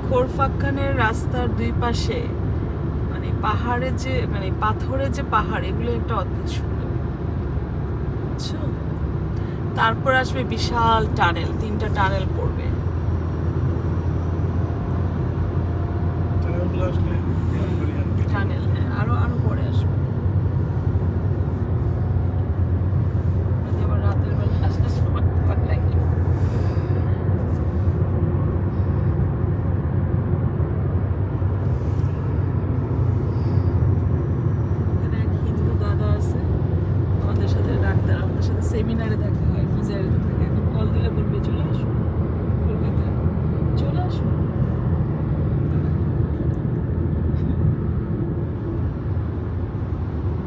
খোরফাক্কানের রাস্তার দুই পাশে মানে পাহাড়ে যে মানে পাথরের যে পাহাড়, এগুলো একটা অদ্ভুত সুন্দর, বুঝছো? তারপর আসবে বিশাল টানেল, 3টা টানেল পড়বে। টানেল, হ্যাঁ, আরো পরে আসবে। আবার রাতের বেলা আসলে সবার ভালো লাগে। এখানে এক হিন্দু দাদা আছে, আমাদের সাথে ডাক্তার, আমাদের সাথে সেমিনারে দেখা হয়, ফিজিওলজিতে থাকে। এখন কল দিলে বলবে চলে আসো কলকাতায়, চলে আসো।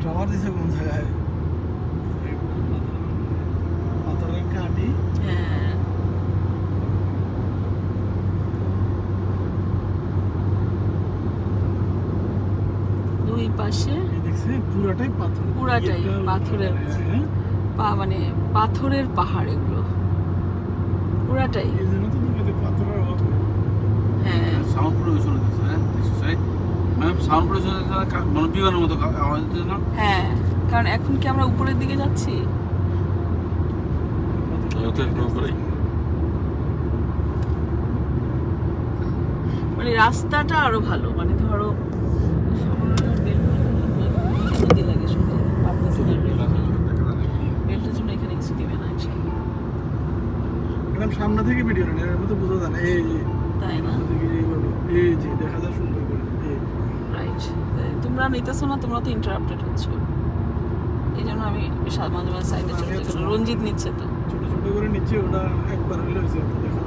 টাওয়ার দিছে কোন জায়গায়? পাথরের কাটি। হ্যাঁ, দুই পাশে দেখছি পুরাটাই পাথর, পুরাটাই পাথরের, মানে পাথরের পাহাড় এগুলো পুরাটাই। এই জন্য তো তোমাদের পাথরের অভাব। হ্যাঁ, সাউন্ড পলিউশন হচ্ছে, হ্যাঁ নিশ্চয়ই ম্যাম। সাউন্ড পলিউশন মানে বিমানের মতো আওয়াজ হচ্ছে না? হ্যাঁ, কারণ এখন কি আমরা উপরের দিকে যাচ্ছি? মানে রাস্তাটা আরো ভালো, মানে ধরো লাগে শুনে বেল্টের জন্য এখানে কিছু দিবে না একদম সামনে থেকে ভিডিও নেন, এর মধ্যে বোঝা যায় না। এই তাই না? এই যে দেখা যায় সুন্দর করে। রাইট, তোমরা নিতেছো না, তোমরা তো ইন্টারাপ্টেড হচ্ছে, এই জন্য আমি মাঝে মাঝে সাইডে চলে যাই। রঞ্জিত নিচ্ছে তো ছোট ছোট করে নিচ্ছে, ওটা একবার হলে হয়েছে, দেখা